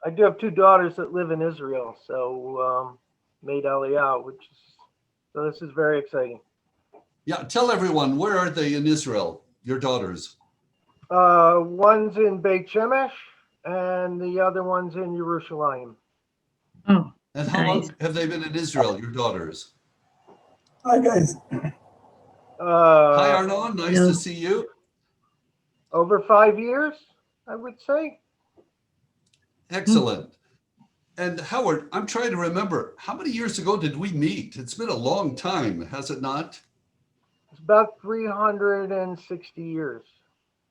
I do have two daughters that live in Israel, so made Aliyah, which is so this is very exciting. Yeah, tell everyone, where are they in Israel, your daughters? One's in Beit Shemesh, and the other one's in Jerusalem. Oh, And how nice. long have they been in Israel, your daughters? Hi, guys. Hi, Uh, Arnon. Nice Hello. to see you. over 5 years, I would say. Excellent. And Howard, I'm trying to remember, how many years ago did we meet? It's been a long time, has it not? It's about 360 years.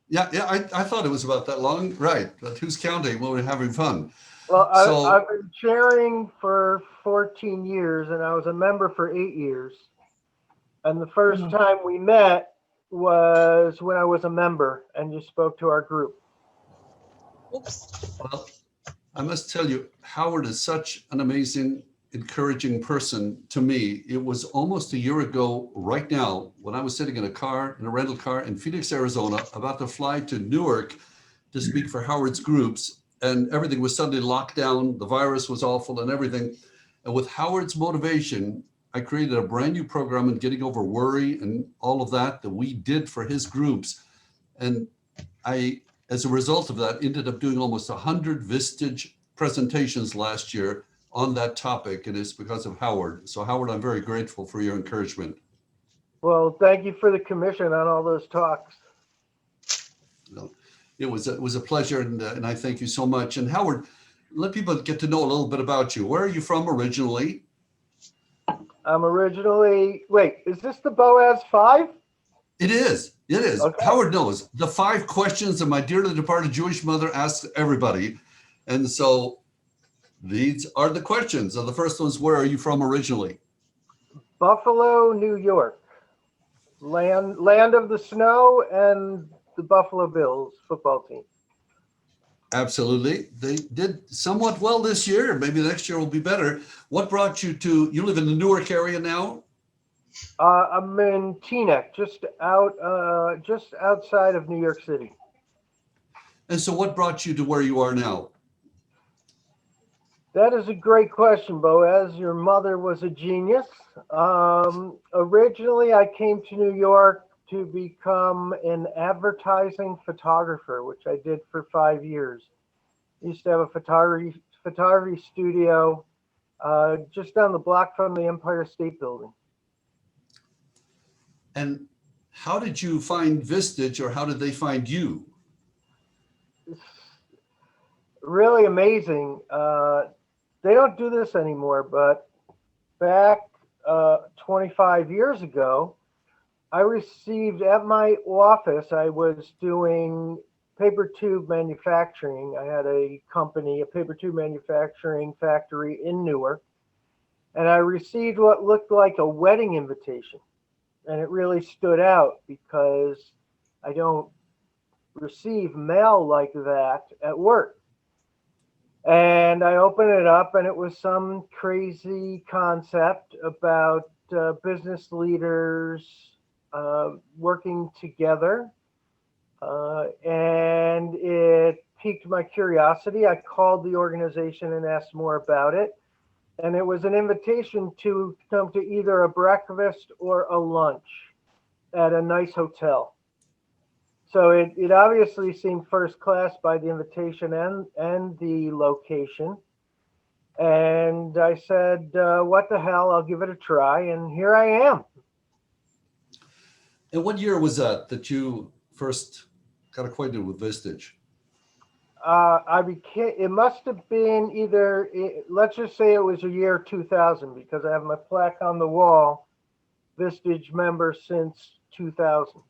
Yeah, I thought it was about that long. Right. But who's counting when we're having fun? Well, So, I've been chairing for 14 years, and I was a member for 8 years. And the first time we met was when I was a member, and you spoke to our group. well, I must tell you, Howard is such an amazing, encouraging person to me. It was almost a year ago right now when I was sitting in a rental car in Phoenix, Arizona, about to fly to Newark to speak for Howard's groups. And everything was suddenly locked down. The virus was awful and everything. And with Howard's motivation, I created a brand new program in getting over worry and all of that we did for his groups. And I, as a result of that, ended up doing almost 100 Vistage presentations last year on that topic, and it's because of Howard. So Howard, I'm very grateful for your encouragement. Well, thank you for the commission on all those talks. You know, it was a pleasure, and I thank you so much. And Howard, let people get to know a little bit about you. Where are you from originally? I'm originally, wait, is this the Boaz 5? It is. It is. Okay. Howard knows the 5 questions that my dearly departed Jewish mother asks everybody. And so these are the questions. So the first one is, where are you from originally? Buffalo, New York. Land of the snow and the Buffalo Bills football team. Absolutely. They did somewhat well this year. Maybe next year will be better. What brought you you live in the Newark area now? I'm in Teaneck, just outside of New York City. And so what brought you to where you are now? That is a great question, Boaz. Your mother was a genius. Originally, I came to New York to become an advertising photographer, which I did for 5 years. I used to have a photography studio just down the block from the Empire State Building. And how did you find Vistage, or how did they find you? It's really amazing. They don't do this anymore, but back 25 years ago, I received at my office, I was doing paper tube manufacturing. I had a company, a paper tube manufacturing factory in Newark, and I received what looked like a wedding invitation. And it really stood out because I don't receive mail like that at work. And I opened it up, and it was some crazy concept about business leaders working together. And it piqued my curiosity. I called the organization and asked more about it. And it was an invitation to come to either a breakfast or a lunch at a nice hotel. So it obviously seemed first class by the invitation and the location. And I said, what the hell, I'll give it a try. And here I am. And what year was that you first got acquainted with Vistage? It must have been let's just say it was a year 2000, because I have my plaque on the wall, Vistage member since 2000.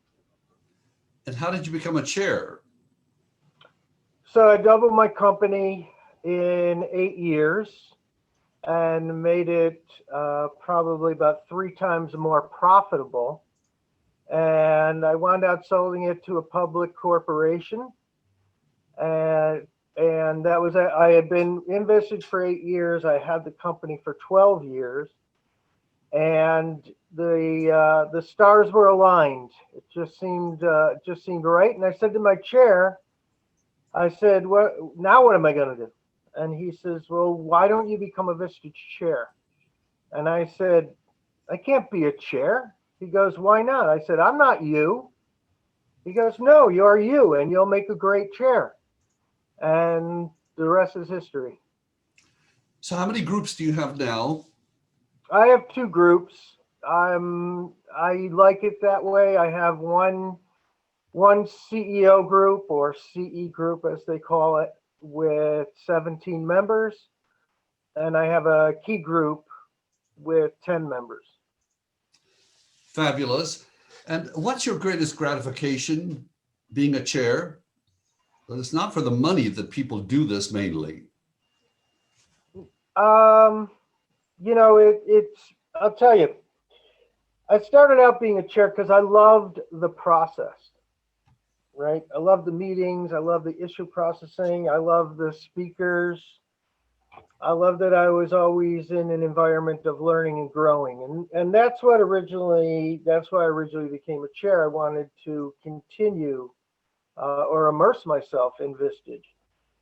And how did you become a chair? So I doubled my company in 8 years and made it probably about 3 times more profitable. And I wound up selling it to a public corporation. And that was, I had been in Vistage for 8 years. I had the company for 12 years. And the stars were aligned. It just seemed right. And I said to my chair, I said, what am I going to do? And he says, well, why don't you become a Vistage chair? And I said, I can't be a chair. He goes, why not? I said, I'm not you. He goes, no, you're you, and you'll make a great chair. And the rest is history. So how many groups do you have now? I have two groups. I like it that way. I have one CEO group, or CE group as they call it, with 17 members, and I have a key group with 10 members. Fabulous. And what's your greatest gratification being a chair? But it's not for the money that people do this mainly. It's I'll tell you, I started out being a chair because I loved the process, right? I love the meetings. I love the issue processing. I love the speakers. I love that I was always in an environment of learning and growing. And that's why I originally became a chair. I wanted to continue or immerse myself in Vistage.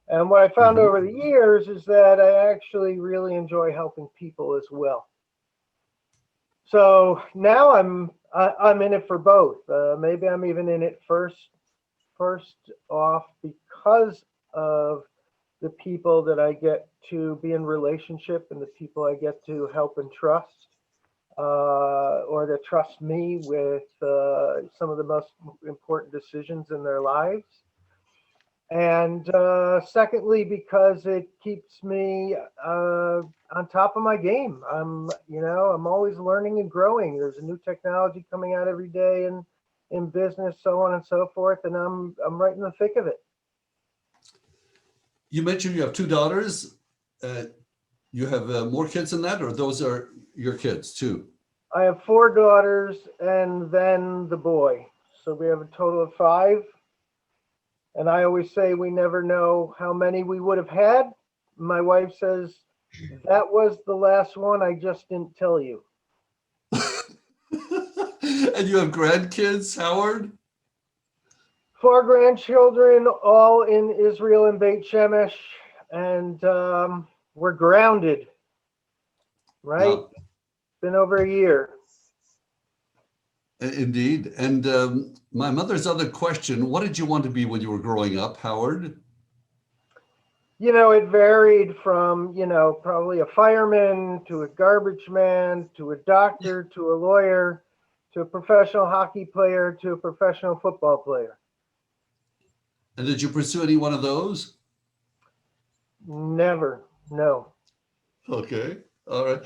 And what I found over the years is that I actually really enjoy helping people as well. So now I'm in it for both. Maybe I'm even in it first off because of the people that I get to be in relationship and the people I get to help and trust, or that trust me with some of the most important decisions in their lives. And secondly, because it keeps me on top of my game. I'm always learning and growing. There's a new technology coming out every day in business, so on and so forth, and I'm right in the thick of it. You mentioned you have two daughters. You have more kids than that, or those are your kids too? I have four daughters and then the boy. So we have a total of five. And I always say we never know how many we would have had. My wife says, that was the last one. I just didn't tell you. And you have grandkids, Howard? Four grandchildren, all in Israel and Beit Shemesh. And we're grounded, right? Wow. Been over a year. Indeed. And my mother's other question, what did you want to be when you were growing up, Howard? It varied from, probably a fireman to a garbage man to a doctor to a lawyer to a professional hockey player to a professional football player. And did you pursue any one of those? Never, no. Okay. All right.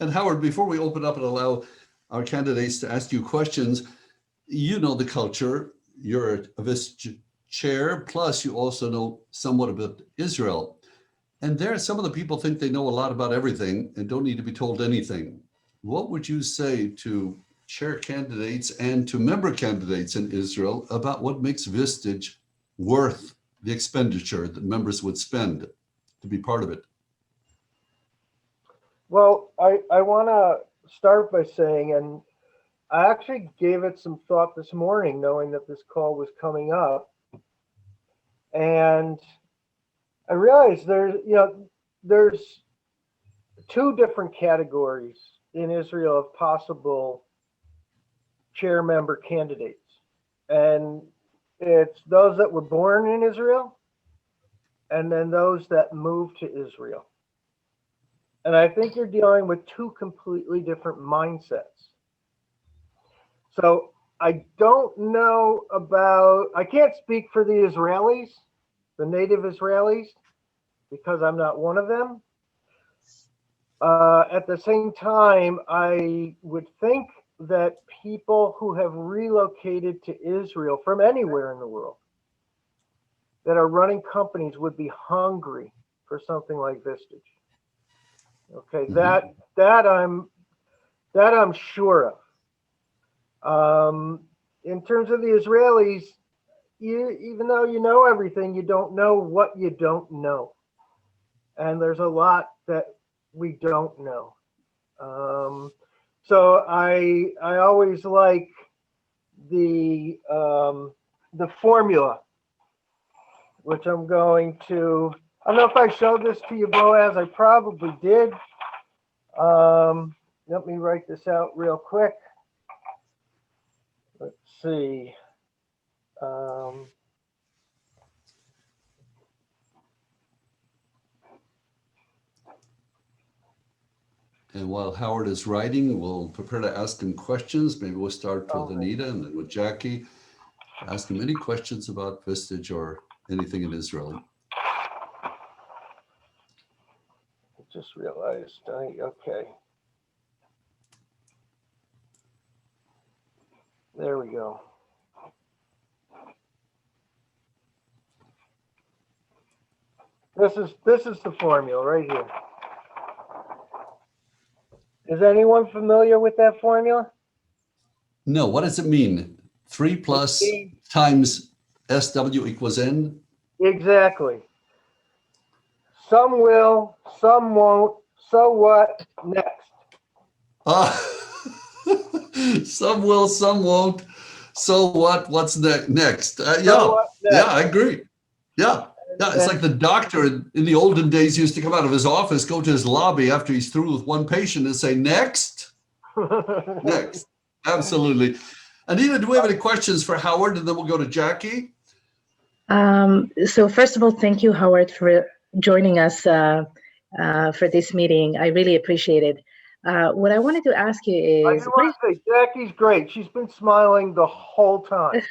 And Howard, before we open up and allow our candidates to ask you questions, you know the culture. You're a vice chair, plus you also know somewhat about Israel. And there, some of the people think they know a lot about everything and don't need to be told anything. What would you say to chair candidates and to member candidates in Israel about what makes Vistage worth the expenditure that members would spend to be part of it? Well, I want to start by saying, and I actually gave it some thought this morning, knowing that this call was coming up. And I realized there's two different categories in Israel of possible chair member candidates. And it's those that were born in Israel and then those that moved to Israel. And I think you're dealing with two completely different mindsets. So I don't know I can't speak for the Israelis, the native Israelis, because I'm not one of them. At the same time, I would think that people who have relocated to Israel from anywhere in the world that are running companies would be hungry for something like Vistage. Okay, that I'm sure of. In terms of the Israelis, even though you know everything, you don't know what you don't know, and there's a lot that we don't know. So I always like the formula, which I'm going to I don't know if I showed this to you, Boaz. I probably did. Let me write this out real quick. Let's see. And while Howard is writing, we'll prepare to ask him questions. Maybe we'll start with Anita and then with Jackie. Ask him any questions about Vistage or anything in Israel. I just realized. Okay. There we go. This is the formula right here. Is anyone familiar with that formula? No, what does it mean? 3 plus times SW equals N? Exactly. Some will, some won't. So what? Next. Some will, some won't. So what? What's next? So what yeah, next? I agree. Yeah. Yeah, it's like the doctor in the olden days used to come out of his office, go to his lobby after he's through with one patient and say, next, next. Absolutely. Anita, do we have any questions for Howard? And then we'll go to Jackie. So first of all, thank you, Howard, for joining us for this meeting. I really appreciate it. What I wanted to ask you I is, just want to say, Jackie's great. She's been smiling the whole time.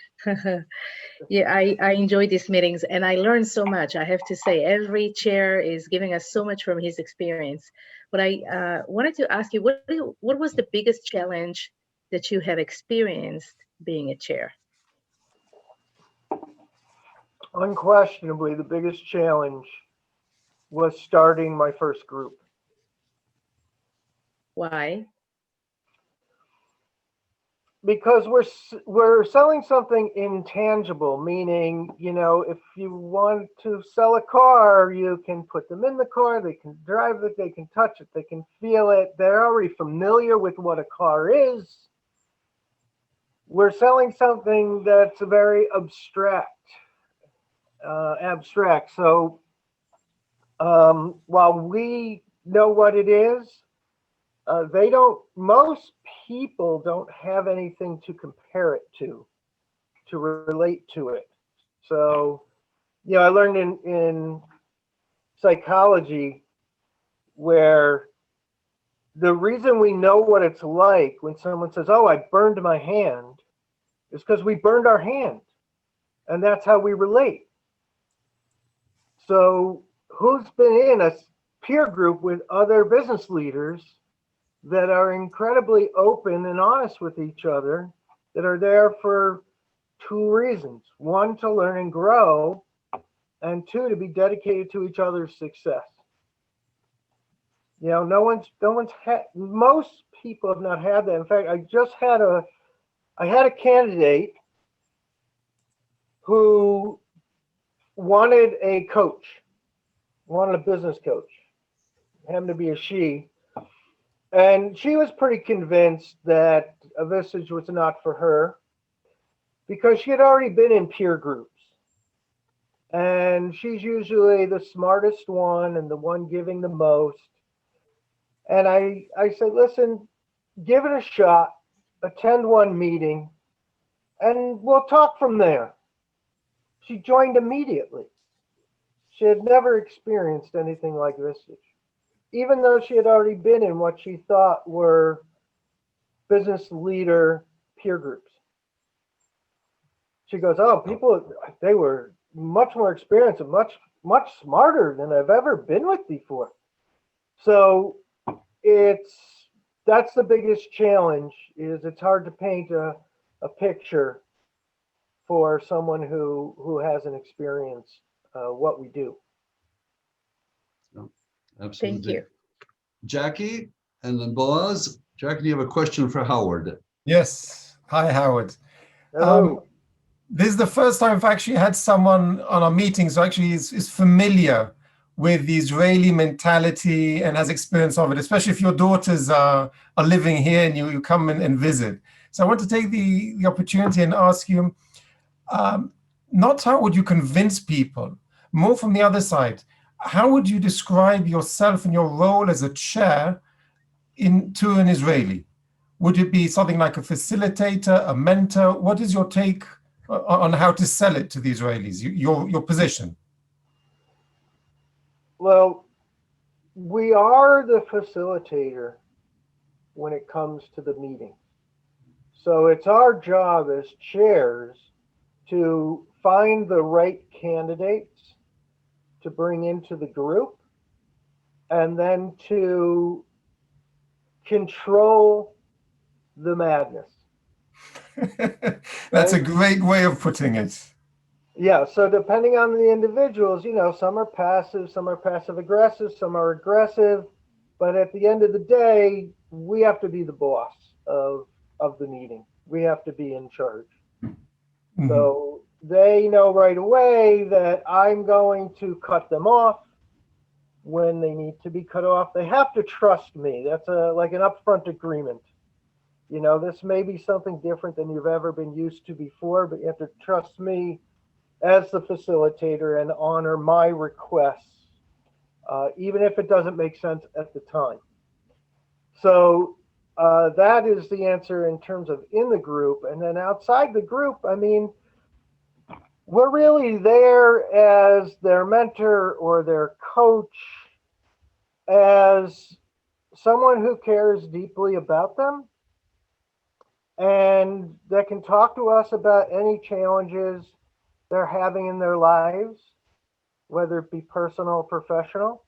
yeah, I enjoy these meetings and I learned so much. I have to say, every chair is giving us so much from his experience. But I wanted to ask you, what was the biggest challenge that you have experienced being a chair? Unquestionably, the biggest challenge was starting my first group. Why? Because we're selling something intangible, meaning, you know, if you want to sell a car, you can put them in the car, they can drive it, they can touch it, they can feel it. They're already familiar with what a car is. We're selling something that's very abstract. So while we know what it is, most people don't have anything to compare it to relate to it. So, you know, I learned in psychology where the reason we know what it's like when someone says, oh, I burned my hand, is because we burned our hand. And that's how we relate. So who's been in a peer group with other business leaders that are incredibly open and honest with each other, that are there for two reasons. One, to learn and grow, and two, to be dedicated to each other's success. You know, most people have not had that. In fact, I had a candidate who wanted a coach, wanted a business coach, happened to be a she. And she was pretty convinced that a Vistage was not for her because she had already been in peer groups. And she's usually the smartest one and the one giving the most. And I said, listen, give it a shot, attend one meeting, and we'll talk from there. She joined immediately. She had never experienced anything like Vistage, even though she had already been in what she thought were business leader peer groups. She goes, oh, they were much more experienced and much smarter than I've ever been with before. So that's the biggest challenge, is it's hard to paint a picture for someone who hasn't experienced what we do. Absolutely. Thank you. Jackie and then Boaz. Jackie, do you have a question for Howard? Yes. Hi, Howard. Hello. This is the first time I've actually had someone on our meetings who actually is familiar with the Israeli mentality and has experience of it, especially if your daughters are living here and you come and visit. So I want to take the opportunity and ask you, not how would you convince people, more from the other side. how would you describe yourself and your role as a chair to an Israeli? Would it be something like a facilitator, a mentor? What is your take on how to sell it to the Israelis, your position? Well, we are the facilitator when it comes to the meeting. So it's our job as chairs to find the right candidates to bring into the group, and then to control the madness. That's a great way of putting it. Yeah, so depending on the individuals, some are passive aggressive, some are aggressive, but at the end of the day, we have to be the boss of the meeting. We have to be in charge. Mm-hmm. So they know right away that I'm going to cut them off when they need to be cut off. They have to trust me. That's like an upfront agreement. This may be something different than you've ever been used to before, but you have to trust me as the facilitator and honor my requests, even if it doesn't make sense at the time. So that is the answer in terms of in the group. And then outside the group, we're really there as their mentor or their coach, as someone who cares deeply about them and that can talk to us about any challenges they're having in their lives, whether it be personal or professional.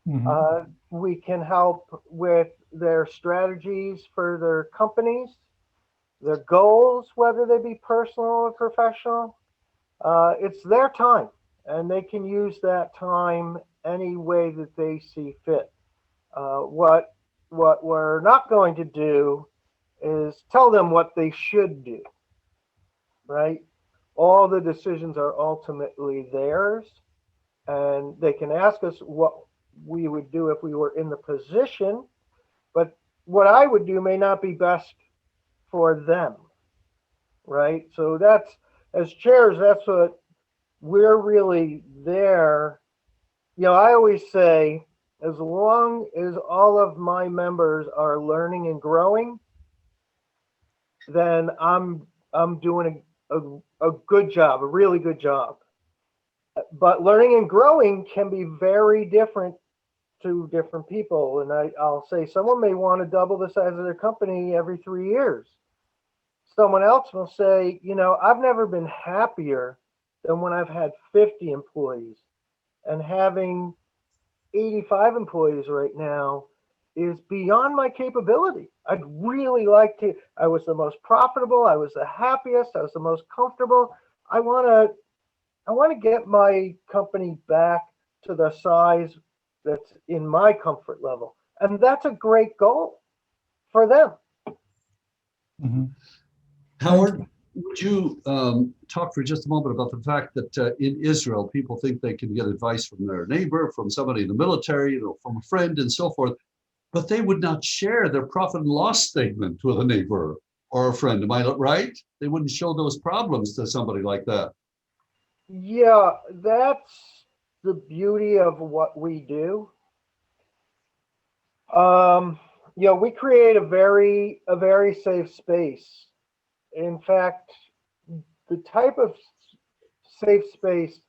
Mm-hmm. We can help with their strategies for their companies, their goals, whether they be personal or professional. It's their time, and they can use that time any way that they see fit. What we're not going to do is tell them what they should do, right? All the decisions are ultimately theirs, and they can ask us what we would do if we were in the position, but what I would do may not be best for them, right? So that's, as chairs, that's what we're really there. I always say, as long as all of my members are learning and growing, then I'm doing a good job, a really good job. But learning and growing can be very different to different people. And I'll say someone may want to double the size of their company every 3 years. Someone else will say, I've never been happier than when I've had 50 employees, and having 85 employees right now is beyond my capability. I'd really like to. I was the most profitable. I was the happiest. I was the most comfortable. I want to get my company back to the size that's in my comfort level. And that's a great goal for them. Mm-hmm. Howard, would you talk for just a moment about the fact that in Israel, people think they can get advice from their neighbor, from somebody in the military, from a friend and so forth, but they would not share their profit and loss statement with a neighbor or a friend. Am I right? They wouldn't show those problems to somebody like that. Yeah, that's the beauty of what we do. We create a very safe space. In fact, the type of safe space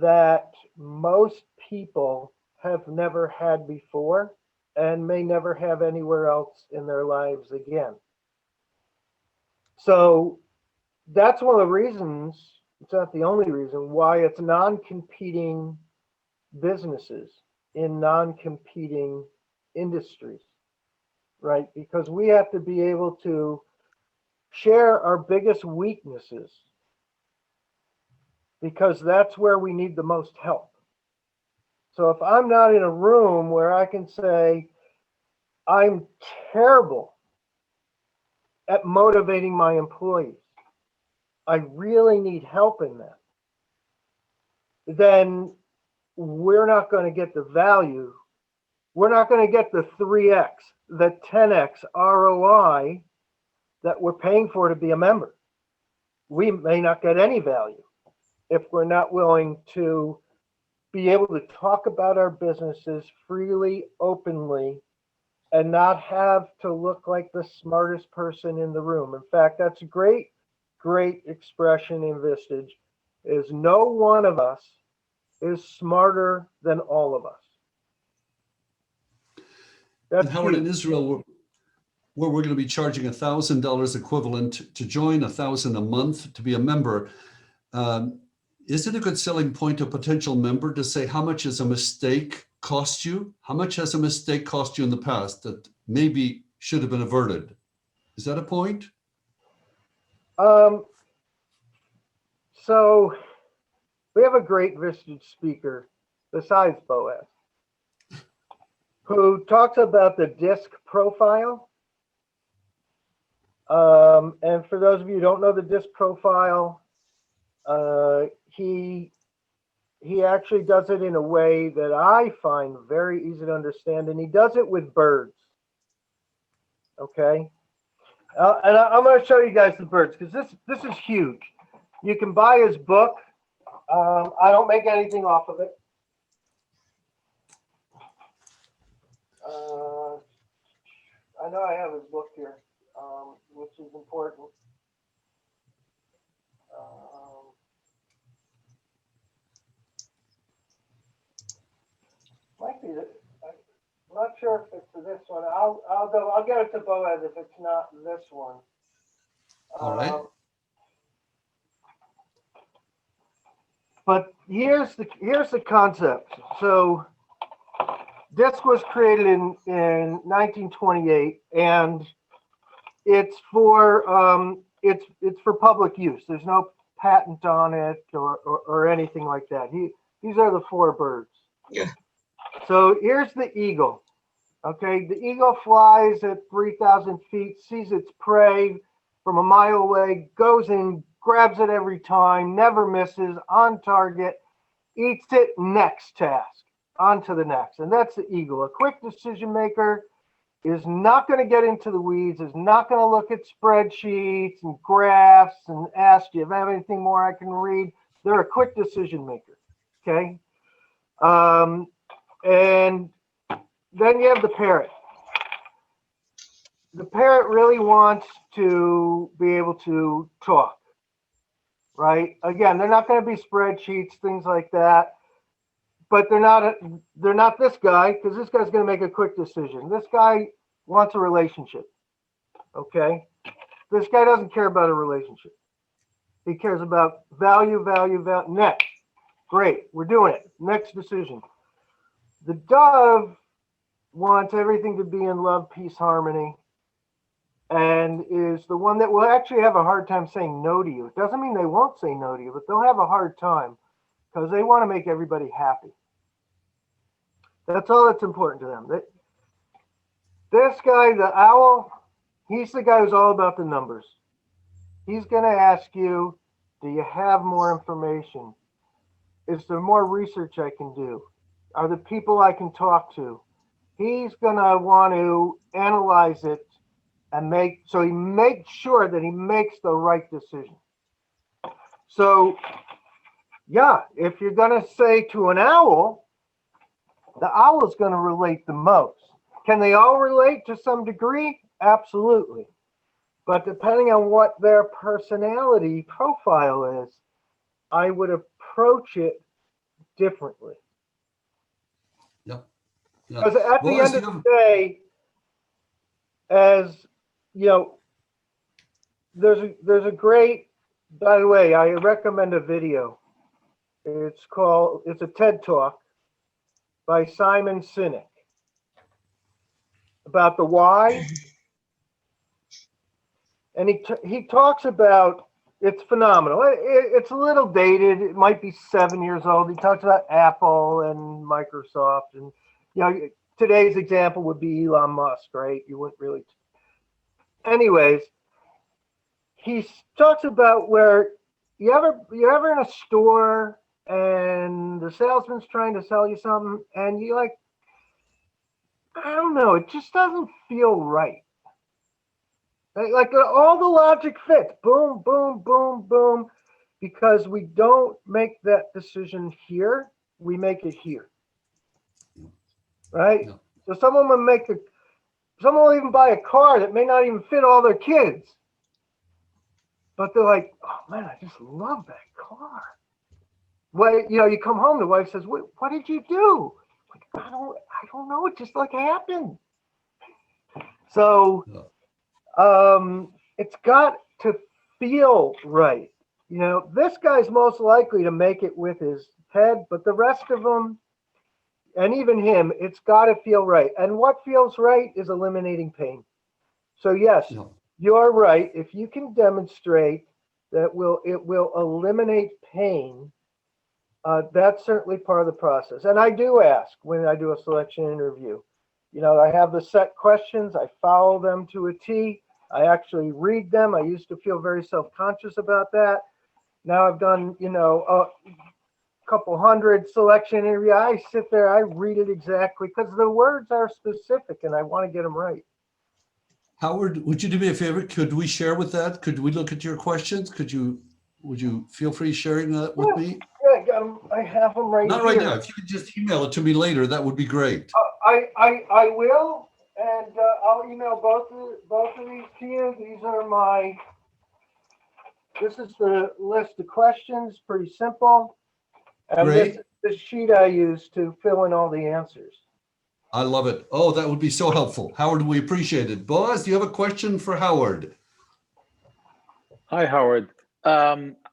that most people have never had before and may never have anywhere else in their lives again. So that's one of the reasons, it's not the only reason, why it's non-competing businesses in non-competing industries, right? Because we have to be able to share our biggest weaknesses, because that's where we need the most help. So if I'm not in a room where I can say, I'm terrible at motivating my employees, I really need help in that, then we're not going to get the value. We're not going to get the 3x, the 10x ROI that we're paying for to be a member. We may not get any value if we're not willing to be able to talk about our businesses freely, openly, and not have to look like the smartest person in the room. In fact, that's a great, great expression in Vistage, is no one of us is smarter than all of us. That's And Howard, in huge. Israel, where we're going to be charging $1,000 equivalent to join, $1,000 a month to be a member. Is it a good selling point to a potential member to say how much has a mistake cost you? How much has a mistake cost you in the past that maybe should have been averted? Is that a point? So we have a great Vistage speaker besides Boaz, who talks about the disc profile. And for those of you who don't know the disc profile, he actually does it in a way that I find very easy to understand, and he does it with birds. Okay, and I'm going to show you guys the birds because this is huge. You can buy his book. I don't make anything off of it. I know I have his book here, which is important. Might be this. I'm not sure if it's this one. I'll get it to Boaz if it's not this one. All right. But here's the concept. So DISC was created in 1928, and it's for public use. There's no patent on it or anything like that. These are the four birds. Yeah. So here's the eagle. Okay, the eagle flies at 3,000 feet, sees its prey from a mile away, goes in, grabs it every time, never misses, on target, eats it, next task, on to the next. And that's the eagle. A quick decision maker is not going to get into the weeds, is not going to look at spreadsheets and graphs and ask you if I have anything more I can read. They're a quick decision maker, okay? And then you have the parrot. The parrot really wants to be able to talk, right? Again, they're not going to be spreadsheets, things like that, but they're not this guy, because this guy's going to make a quick decision. This guy wants a relationship, okay? This guy doesn't care about a relationship. He cares about value, value, value. Next. Great, we're doing it. Next decision. The dove wants everything to be in love, peace, harmony, and is the one that will actually have a hard time saying no to you. It doesn't mean they won't say no to you, but they'll have a hard time because they want to make everybody happy. That's all that's important to them. This guy, the owl, he's the guy who's all about the numbers. He's going to ask you, do you have more information? Is there more research I can do? Are there people I can talk to? He's going to want to analyze it and make sure that he makes the right decision. So, yeah, if you're going to say to an owl, the owl is going to relate the most. Can they all relate to some degree? Absolutely. But depending on what their personality profile is, I would approach it differently. Yeah. Because at the end of the day, as you know, there's a great, by the way, I recommend a video. It's a TED Talk by Simon Sinek about the why. And he talks about, it's phenomenal. It's a little dated. It might be 7 years old. He talks about Apple and Microsoft, and today's example would be Elon Musk, right? You wouldn't really. Anyways, he talks about where you're ever in a store and the salesman's trying to sell you something, and you like, I don't know, it just doesn't feel right. Like all the logic fits, boom, boom, boom, boom, because we don't make that decision here. we make it here. Right? Yeah. So someone will even buy a car that may not even fit all their kids. But they're like, oh man, I just love that car. Well, you come home, the wife says, what did you do? Like, I don't know. It just like happened. So it's got to feel right. This guy's most likely to make it with his head, but the rest of them, and even him, it's got to feel right. And what feels right is eliminating pain. So yes, you're right. If you can demonstrate that it will eliminate pain, that's certainly part of the process. And I do ask when I do a selection interview. I have the set questions. I follow them to a T. I actually read them. I used to feel very self-conscious about that. Now I've done, a couple hundred selection interviews. I sit there, I read it exactly because the words are specific and I want to get them right. Howard, would you do me a favor? Could we share with that? Could we look at your questions? Would you feel free sharing that with me? Yeah, I got them. I have them right Not here. right now. If you could just email it to me later, that would be great. I will, and I'll email both of these to you. This is the list of questions, pretty simple. And this Great. is the sheet I use to fill in all the answers. I love it. Oh, that would be so helpful. Howard, we appreciate it. Boaz, do you have a question for Howard? Hi, Howard.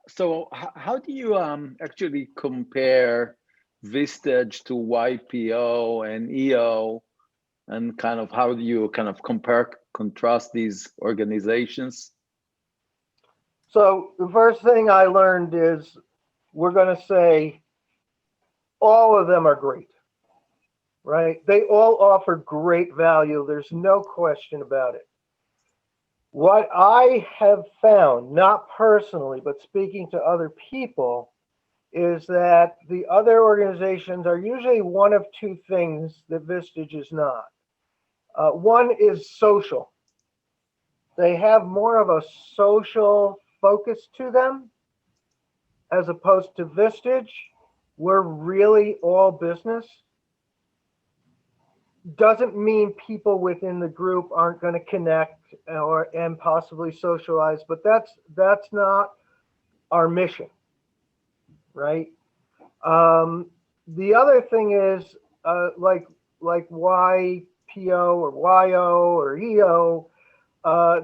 So how do you actually compare Vistage to YPO and EO, and kind of how do you kind of contrast these organizations? So the first thing I learned is we're going to say all of them are great, right? They all offer great value. There's no question about it. What I have found, not personally, but speaking to other people, is that the other organizations are usually one of two things that Vistage is not. One is social. They have more of a social focus to them, as opposed to Vistage. We're really all business. Doesn't mean people within the group aren't going to connect and possibly socialize, but that's not our mission, right? The other thing is like YPO or YO or EO,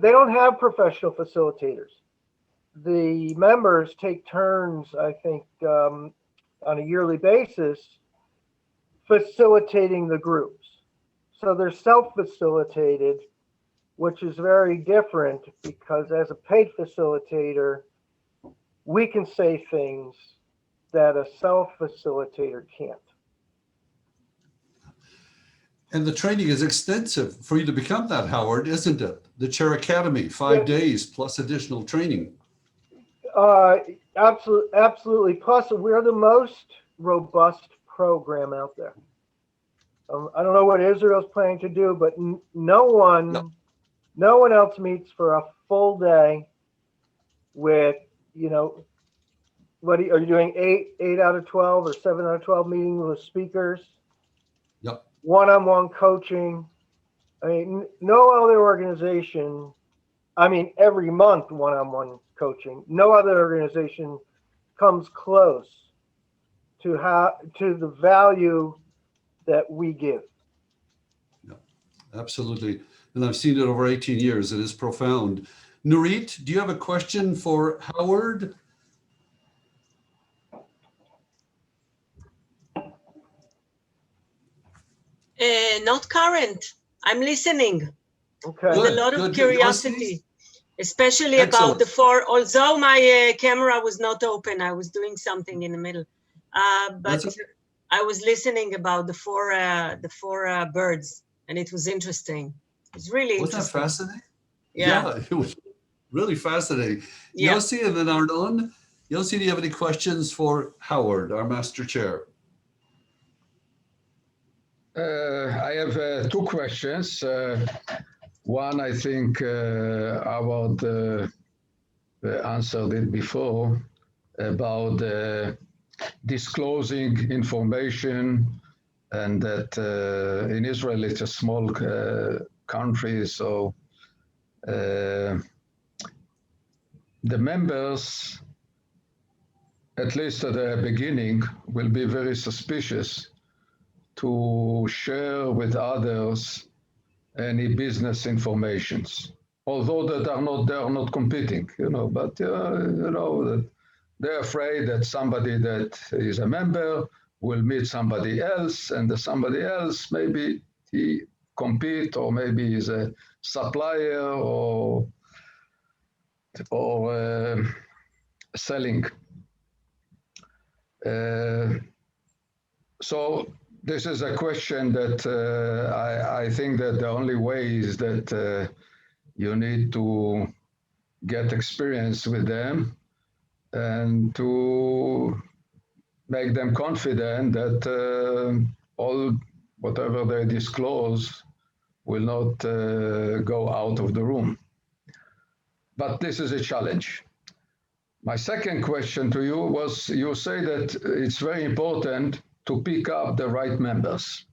they don't have professional facilitators. The members take turns, I think, on a yearly basis facilitating the groups. So they're self-facilitated, which is very different because as a paid facilitator, we can say things that a self-facilitator can't. And the training is extensive for you to become that, Howard, isn't it? The Chair Academy, 5 days plus additional training. Absolutely. Plus, we're the most robust program out there. I don't know what Israel's planning to do, but no one else meets for a full day with, what are you doing? 8 out of 12 or 7 out of 12 meetings with speakers? Yep. One-on-one coaching. I mean, no other organization. Every month one-on-one coaching. No other organization comes close to the value that we give. Yeah, absolutely. And I've seen it over 18 years. It is profound. Nurit, do you have a question for Howard? Not current. I'm listening. Okay. With a lot of curiosity, especially about the 4. Although my camera was not open, I was doing something in the middle. But I was listening about the four birds, and it was interesting. It was really interesting. Wasn't that fascinating? Yeah, it was really fascinating. Yeah. Yossi and then Arnon. Yossi, do you have any questions for Howard, our Master Chair? I have 2 questions. One, I think Howard answered it before about disclosing information, and that in Israel it's a small country, so the members, at least at the beginning, will be very suspicious to share with others any business informations, although they are not competing, but that they're afraid that somebody that is a member will meet somebody else, and the somebody else maybe he compete, or maybe is a supplier or selling. So this is a question that I think that the only way is that you need to get experience with them and to make them confident that all whatever they disclose will not go out of the room. But this is a challenge. My second question to you was, you say that it's very important to pick up the right members.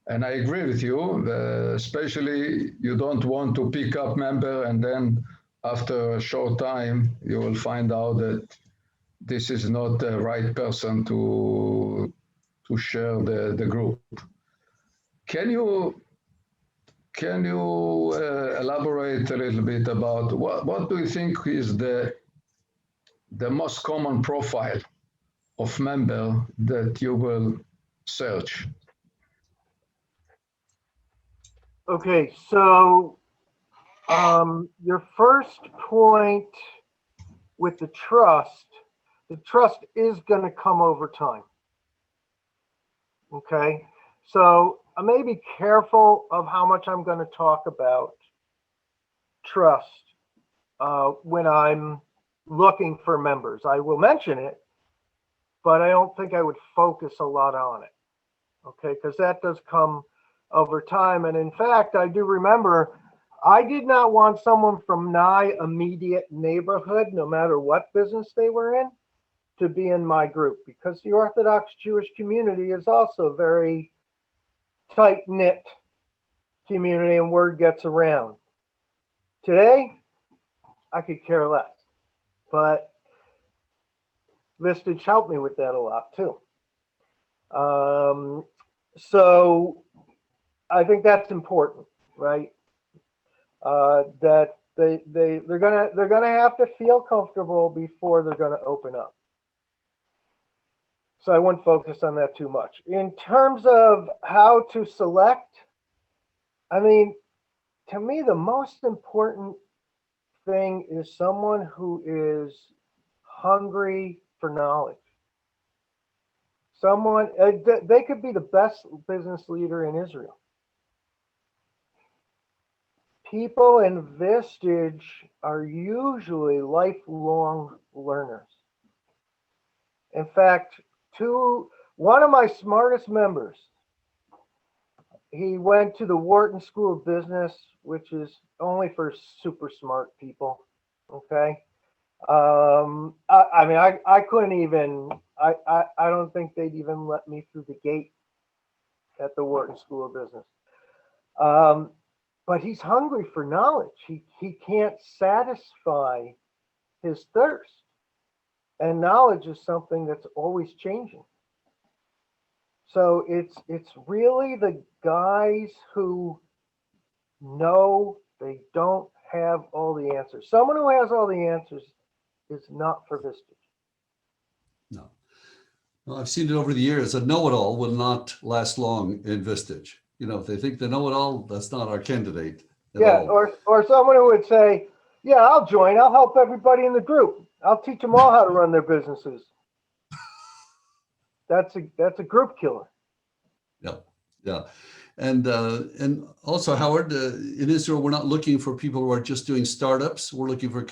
And I agree with you, especially you don't want to pick up member and then after a short time, you will find out that this is not the right person to share the group. Can you elaborate a little bit about what do you think is the most common profile of member that you will search? Okay, so your first point with the trust is going to come over time. Okay, so I may be careful of how much I'm going to talk about trust when I'm looking for members. I will mention it, but I don't think I would focus a lot on it. Okay, because that does come over time. And in fact, I do remember I did not want someone from my immediate neighborhood, no matter what business they were in, to be in my group, because the Orthodox Jewish community is also very tight-knit community and word gets around. Today, I could care less, but Vistage helped me with that a lot too. So I think that's important, right? That they're gonna have to feel comfortable before they're gonna open up. So I wouldn't focus on that too much. In terms of how to select, I mean, to me, the most important thing is someone who is hungry for knowledge. Someone, they could be the best business leader in Israel. People in Vistage are usually lifelong learners. In fact, one of my smartest members, he went to the Wharton School of Business, which is only for super smart people. Okay. I mean, I couldn't even, I don't think they'd even let me through the gate at the Wharton School of Business. But he's hungry for knowledge. He can't satisfy his thirst. And knowledge is something that's always changing. So it's really the guys who know they don't have all the answers. Someone who has all the answers is not for Vistage. No. Well, I've seen it over the years. A know-it-all will not last long in Vistage. If they think they know it all, that's not our candidate at all. Or someone who would say, yeah, I'll join. I'll help everybody in the group. I'll teach them all how to run their businesses. That's a group killer. Yeah. And also, Howard, in Israel, we're not looking for people who are just doing startups. We're looking for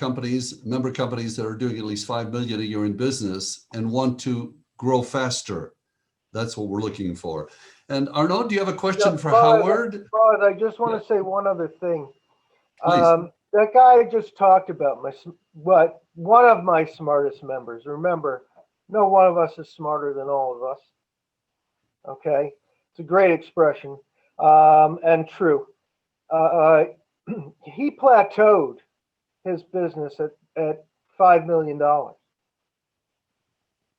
member companies that are doing at least 5 million a year in business and want to grow faster. That's what we're looking for. And Arnaud, do you have a question for Howard? Bud, I just want to say one other thing. Please. That guy I just talked about, one of my smartest members. Remember, No one of us is smarter than all of us. Okay, it's a great expression, and true. He plateaued his business at $5 million.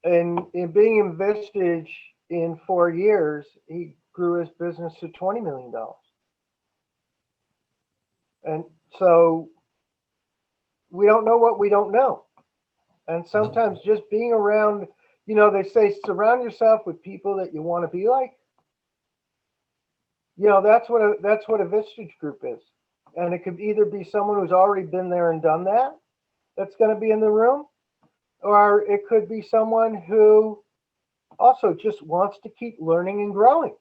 And in being in Vistage in 4 years, he grew his business to $20 million. And so we don't know what we don't know. And sometimes just being around, you know, they say surround yourself with people that you want to be like. You know, that's what a Vistage group is. And it could either be someone who's already been there and done that, that's going to be in the room, or it could be someone who also just wants to keep learning and growing.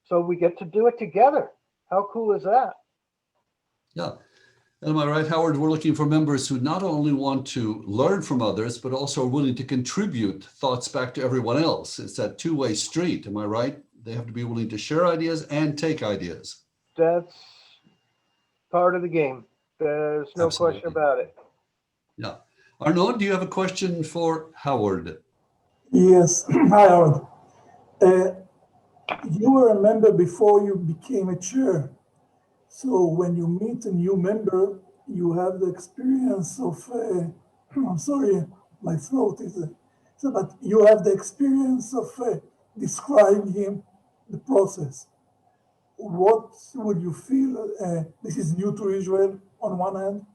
So we get to do it together. How cool is that? Yeah. Am I right, Howard? We're looking for members who not only want to learn from others, but also are willing to contribute thoughts back to everyone else. It's that two-way street. Am I right? They have to be willing to share ideas and take ideas. That's part of the game. There's no Absolutely. question about it. Yeah. Arnaud, do you have a question for Howard? Yes. Hi, Howard. You were a member before you became a chair. So when you meet a new member, you have the experience of, I'm sorry, my throat is, but you have the experience of describing him, the process. What would you feel? This is new to Israel on one hand,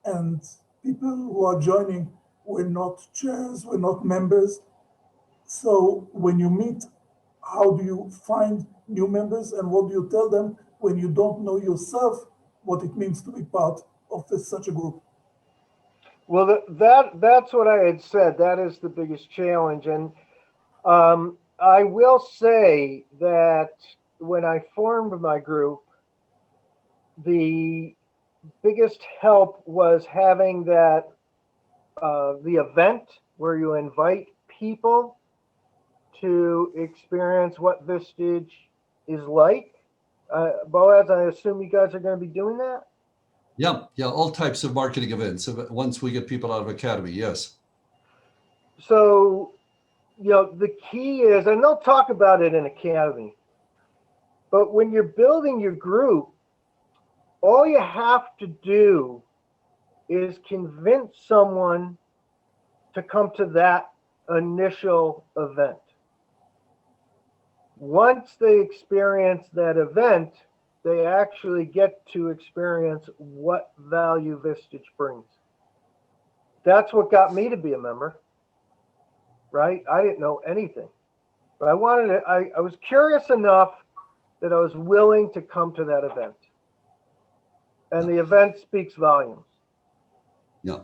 and people who are joining were not chairs, were not members. So when you meet, how do you find new members, and what do you tell them when you don't know yourself what it means to be part of such a group? Well, that's what I had said. That is the biggest challenge. And I will say that when I formed my group, the biggest help was having that the event where you invite people to experience what Vistage is like. Boaz, I assume you guys are going to be doing that? Yeah, all types of marketing events once we get people out of Academy, yes. So, you know, the key is, and they'll talk about it in Academy, but when you're building your group, all you have to do is convince someone to come to that initial event. Once they experience that event, they actually get to experience what value Vistage brings. That's what got me to be a member, right? I didn't know anything, but I wanted to, I was curious enough that I was willing to come to that event. And the event speaks volumes. Yeah,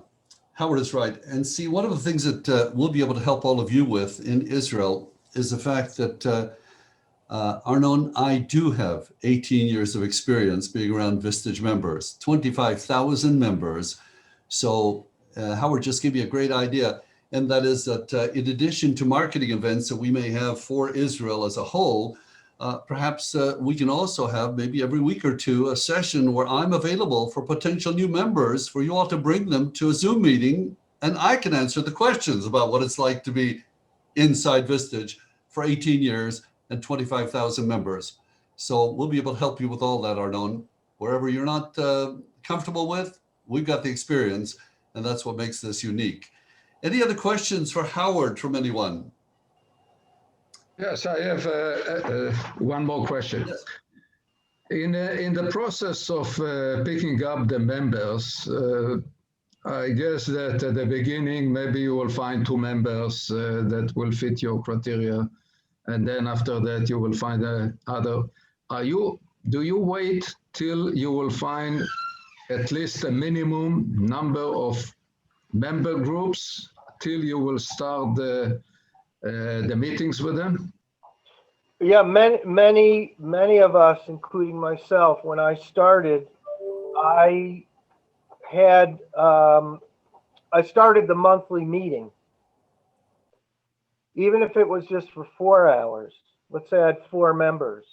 Howard is right. And see, one of the things that we'll be able to help all of you with in Israel is the fact that Arnon, I do have 18 years of experience being around Vistage members, 25,000 members. So Howard just gave me a great idea. And that is that in addition to marketing events that we may have for Israel as a whole, perhaps we can also have maybe every week or two a session where I'm available for potential new members for you all to bring them to a Zoom meeting, and I can answer the questions about what it's like to be inside Vistage for 18 years and 25,000 members. So we'll be able to help you with all that, Arnon. Wherever you're not comfortable with, we've got the experience, and that's what makes this unique. Any other questions for Howard from anyone? Yes, I have one more question. Yes. In the process of picking up the members, I guess that at the beginning, maybe you will find 2 members that will fit your criteria. And then after that, you will find other. Do you wait till you will find at least a minimum number of member groups till you will start the meetings with them? Yeah, many of us, including myself, when I started, I started the monthly meeting. Even if it was just for 4 hours, let's say I had 4 members,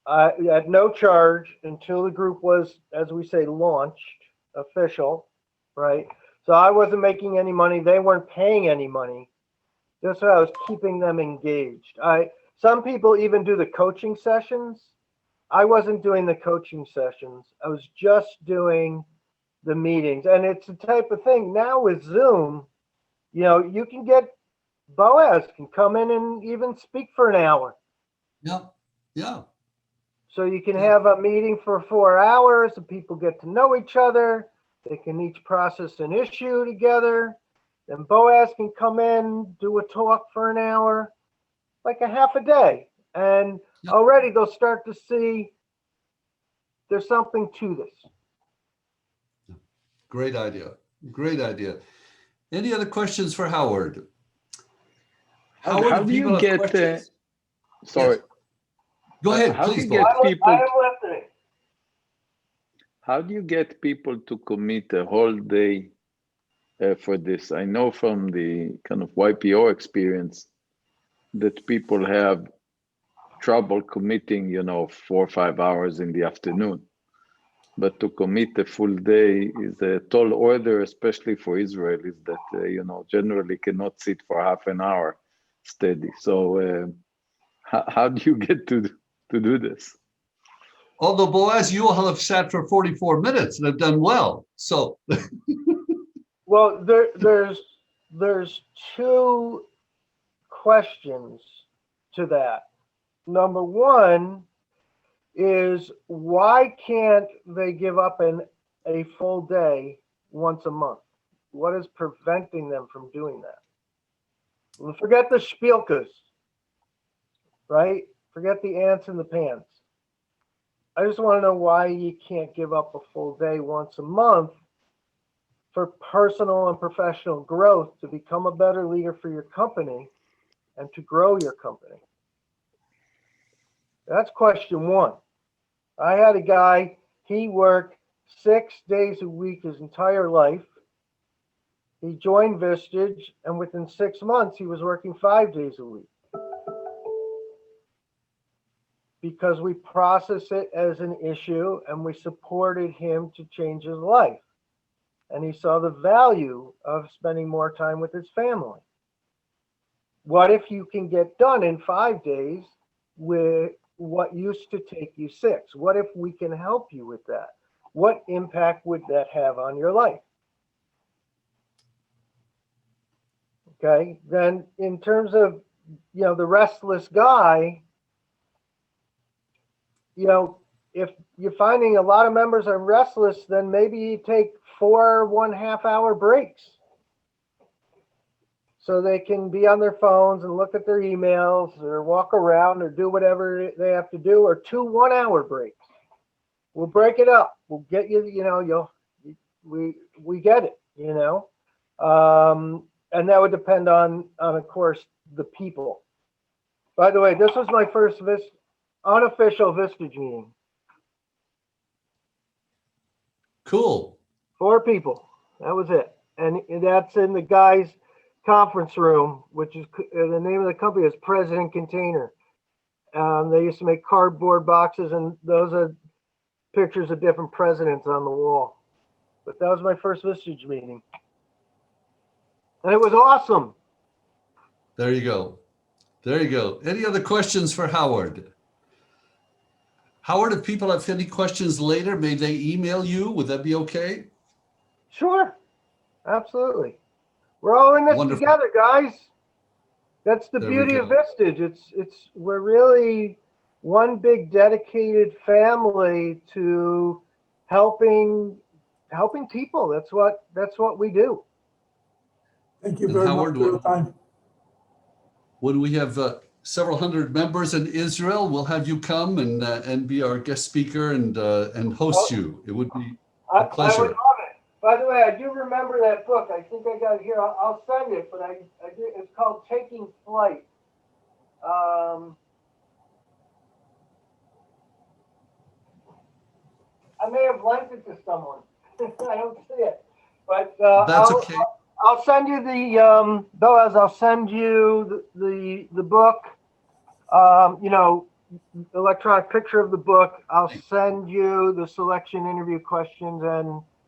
at no charge until the group was, as we say, launched, official, right? So I wasn't making any money. They weren't paying any money. That's why I was keeping them engaged. Some people even do the coaching sessions. I wasn't doing the coaching sessions. I was just doing the meetings. And it's the type of thing now with Zoom, you can get Boaz can come in and even speak for an hour. Yeah. Yeah. So you can have a meeting for 4 hours and people get to know each other. They can each process an issue together. Then Boaz can come in, do a talk for an hour, like a half a day. And already they'll start to see there's something to this. Great idea. Great idea. Any other questions for Howard? Howard, how do you get sorry. Yes. Go ahead, how please. do you get people I am listening. How do you get people to commit a whole day for this? I know from the kind of YPO experience that people have trouble committing, 4 or 5 hours in the afternoon. But to commit a full day is a tall order, especially for Israelis that, generally cannot sit for half an hour steady. So how do you get to do this? Although Boaz, you all have sat for 44 minutes and have done well. So, well, there's two questions to that. Number one is why can't they give up a full day once a month? What is preventing them from doing that? Well, forget the spielkas, right? Forget the ants in the pants. I just want to know why you can't give up a full day once a month for personal and professional growth to become a better leader for your company and to grow your company. That's question one. I had a guy, he worked 6 days a week his entire life. He joined Vistage, and within 6 months, he was working 5 days a week. Because we processed it as an issue and we supported him to change his life. And he saw the value of spending more time with his family. What if you can get done in 5 days with what used to take you 6? What if we can help you with that? What impact would that have on your life? Okay, then in terms of, the restless guy, if you're finding a lot of members are restless, then maybe you take 4 1/2-hour breaks so they can be on their phones and look at their emails or walk around or do whatever they have to do, or 2 1-hour breaks. We'll break it up. We'll get you, we get it, and that would depend on of course, the people. By the way, this was my first unofficial Vistage meeting. cool. 4 people. That was it. And that's in the guys' conference room, which is the name of the company is President Container. They used to make cardboard boxes, and those are pictures of different presidents on the wall. But that was my first Vistage meeting. And it was awesome. There you go. There you go. Any other questions for Howard? Howard, if people have any questions later, may they email you? Would that be okay? Sure. Absolutely. We're all in this Wonderful. together, guys. That's the There we beauty go. of Vistage. We're really one big dedicated family to helping people. That's what we do. Thank you And very Howard, much for your time. When we have several hundred members in Israel, we'll have you come and be our guest speaker and host you. It would be a I would pleasure. love it. By the way, I do remember that book. I think I got it here. I'll send it, but it's called Taking Flight. I may have lent it to someone. I don't see it, but That's okay. I'll send you the Boaz. I'll send you the book. Electronic picture of the book. I'll send you the selection interview questions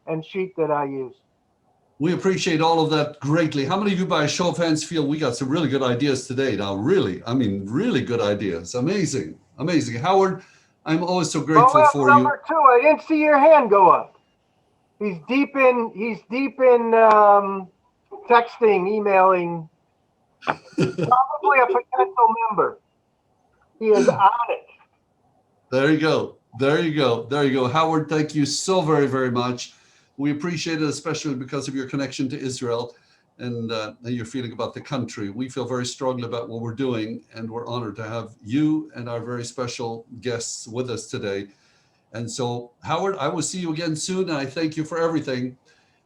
and sheet that I use. We appreciate all of that greatly. How many of you, by a show of hands, feel we got some really good ideas today? Now, really, I mean, really good ideas. Amazing, amazing. Howard, I'm always so grateful for you. Number two, I didn't see your hand go up. He's deep in texting, emailing. Probably a potential member. He is on it. There you go. There you go. There you go. Howard, thank you so very, very much. We appreciate it, especially because of your connection to Israel and your feeling about the country. We feel very strongly about what we're doing, and we're honored to have you and our very special guests with us today. And so, Howard, I will see you again soon, and I thank you for everything.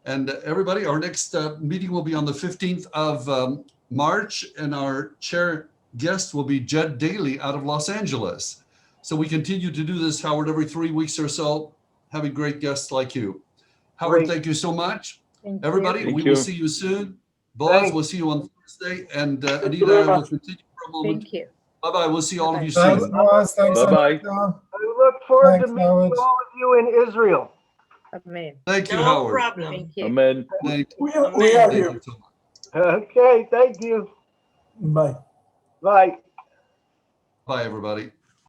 And everybody, our next meeting will be on the 15th of March, and our chair guest will be Jed Daly out of Los Angeles. So we continue to do this, Howard, every 3 weeks or so, having great guests like you. Howard, Great. thank you so much. Thank Everybody, you. we will see you soon. Boaz, Thanks. we'll see you on Thursday. And you Anita, very I will much. continue for a moment. Thank you. Bye-bye. We'll see all of you Thanks, soon. Boaz. Thanks, Bye-bye. Anita. I look forward Thanks, to meeting Howard. all of you in Israel. Amen. Thank you, No Howard. problem. Thank you. Amen. Thank you. We are Amen. Thank here. you so much. Okay, thank you. Bye. Bye. Bye, everybody.